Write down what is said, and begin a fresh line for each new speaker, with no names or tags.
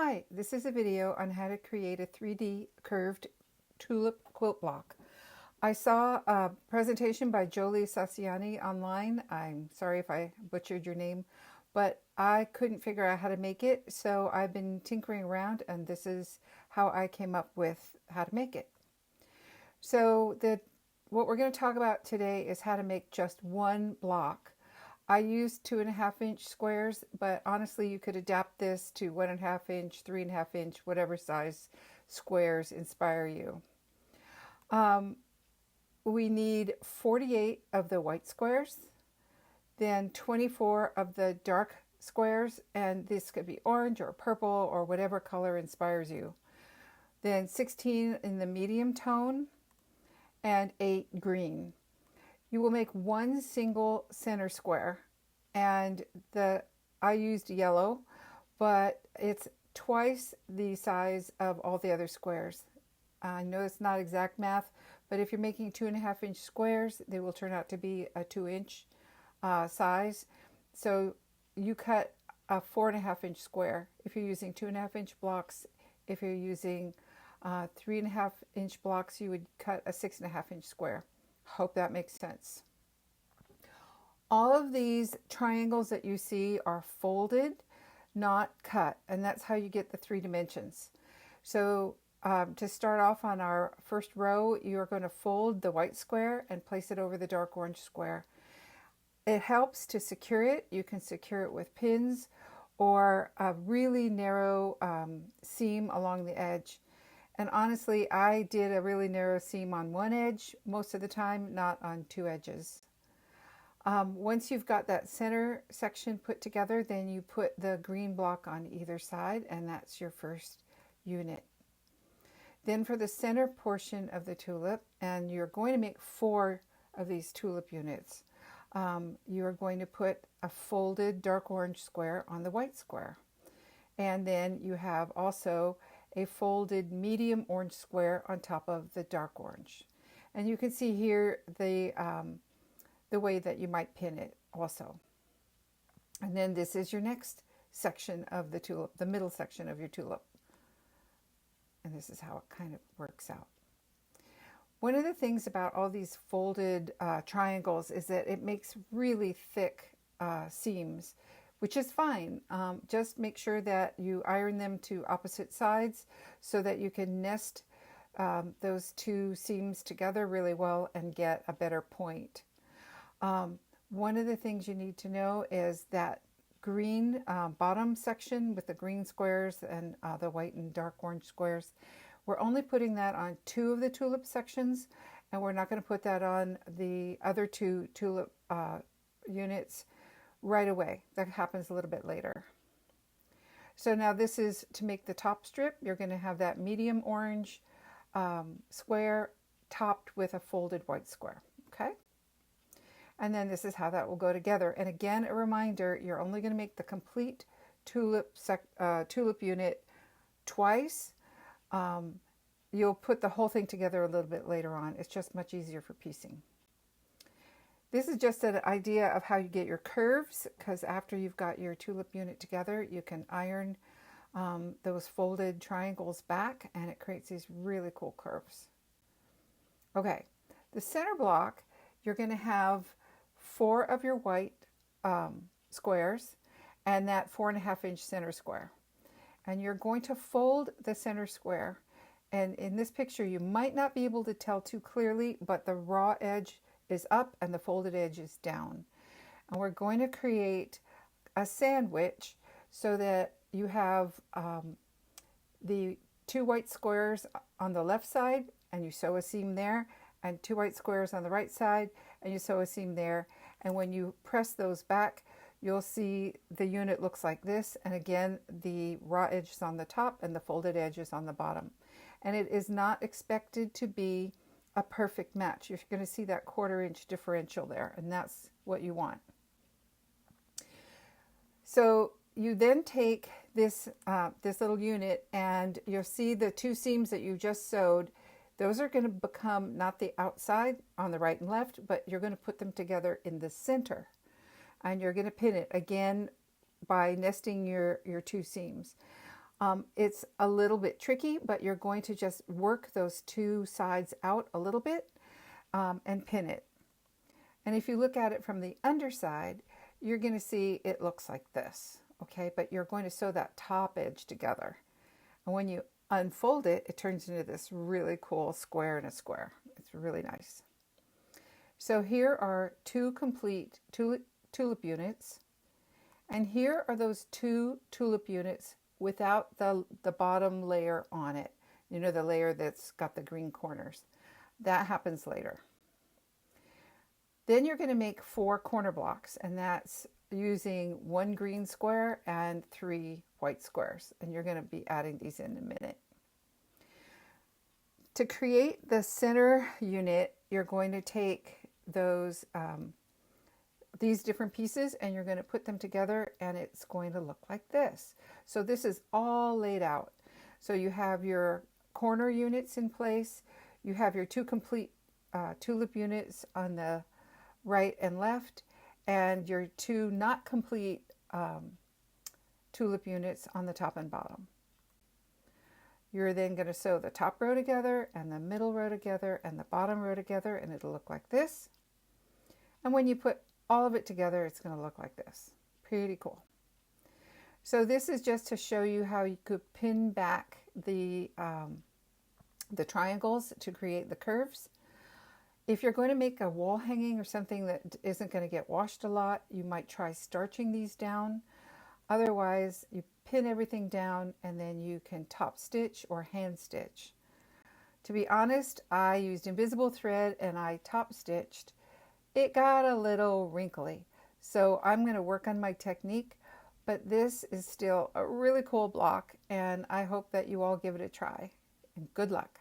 Hi, this is a video on how to create a 3D curved tulip quilt block. I saw a presentation by Jolie Sassiani online. I'm sorry if I butchered your name, but I couldn't figure out how to make it, so I've been tinkering around and this is how I came up with how to make it. So what we're going to talk about today is how to make just one block. I used 2.5-inch squares, but honestly you could adapt this to 1.5-inch, 3.5-inch, whatever size squares inspire you. We need 48 of the white squares, then 24 of the dark squares, and this could be orange or purple or whatever color inspires you. Then 16 in the medium tone and 8 green. You will make one single center square, and I used yellow, but it's twice the size of all the other squares. I know it's not exact math, but if you're making 2.5-inch squares, they will turn out to be a 2-inch size. So you cut a 4.5-inch square if you're using 2.5-inch blocks. If you're using 3.5-inch blocks, you would cut a 6.5-inch square. Hope that makes sense. All of these triangles that you see are folded, not cut, and that's how you get the 3 dimensions. So to start off on our first row, you're going to fold the white square and place it over the dark orange square. It helps to secure it. You can secure it with pins or a really narrow seam along the edge. And honestly, I did a really narrow seam on one edge most of the time, not on 2 edges. Once you've got that center section put together, then you put the green block on either side, and that's your first unit. Then for the center portion of the tulip, and you're going to make 4 of these tulip units, you are going to put a folded dark orange square on the white square. And then you have also a folded medium orange square on top of the dark orange. And you can see here the way that you might pin it also. And then this is your next section of the tulip, the middle section of your tulip. And this is how it kind of works out. One of the things about all these folded triangles is that it makes really thick seams, which is fine. Just make sure that you iron them to opposite sides so that you can nest those 2 seams together really well and get a better point. One of the things you need to know is that green bottom section with the green squares and the white and dark orange squares, we're only putting that on 2 of the tulip sections, and we're not going to put that on the other 2 tulip units right away. That happens a little bit later. So now this is to make the top strip. You're going to have that medium orange square topped with a folded white square. Okay? And then this is how that will go together. And again, a reminder, you're only going to make the complete tulip unit twice. You'll put the whole thing together a little bit later on. It's just much easier for piecing. This is just an idea of how you get your curves, because after you've got your tulip unit together, you can iron those folded triangles back, and it creates these really cool curves. Okay, the center block, you're going to have 4 of your white squares and that 4.5-inch center square. And you're going to fold the center square. And in this picture, you might not be able to tell too clearly, but the raw edge is up and the folded edge is down. And we're going to create a sandwich so that you have the 2 white squares on the left side, and you sew a seam there, and 2 white squares on the right side, and you sew a seam there. And when you press those back, you'll see the unit looks like this. And again, the raw edge is on the top and the folded edge is on the bottom. And it is not expected to be a perfect match. You're going to see that 1/4-inch differential there, and that's what you want. So you then take this little unit, and you'll see the 2 seams that you just sewed. Those are going to become not the outside on the right and left, but you're going to put them together in the center. And you're going to pin it again by nesting your 2 seams. It's a little bit tricky, but you're going to just work those two sides out a little bit and pin it. And if you look at it from the underside, you're going to see it looks like this, okay? But you're going to sew that top edge together. And when you unfold it, it turns into this really cool square in a square. It's really nice. So here are two complete tulip units. And here are those two tulip units without the bottom layer on it. You know, the layer that's got the green corners. That happens later. Then you're going to make 4 corner blocks, and that's using 1 green square and 3 white squares. And you're going to be adding these in a minute. To create the center unit, you're going to take those these different pieces and you're going to put them together, and it's going to look like this. So this is all laid out. So you have your corner units in place, you have your 2 complete tulip units on the right and left, and your 2 not complete tulip units on the top and bottom. You're then going to sew the top row together and the middle row together and the bottom row together, and it'll look like this. And when you put all of it together, it's going to look like this. Pretty cool. So this is just to show you how you could pin back the triangles to create the curves. If you're going to make a wall hanging or something that isn't going to get washed a lot, you might try starching these down. Otherwise, you pin everything down and then you can top stitch or hand stitch. To be honest, I used invisible thread and I top stitched. It got a little wrinkly, so I'm going to work on my technique, but this is still a really cool block, and I hope that you all give it a try, and good luck.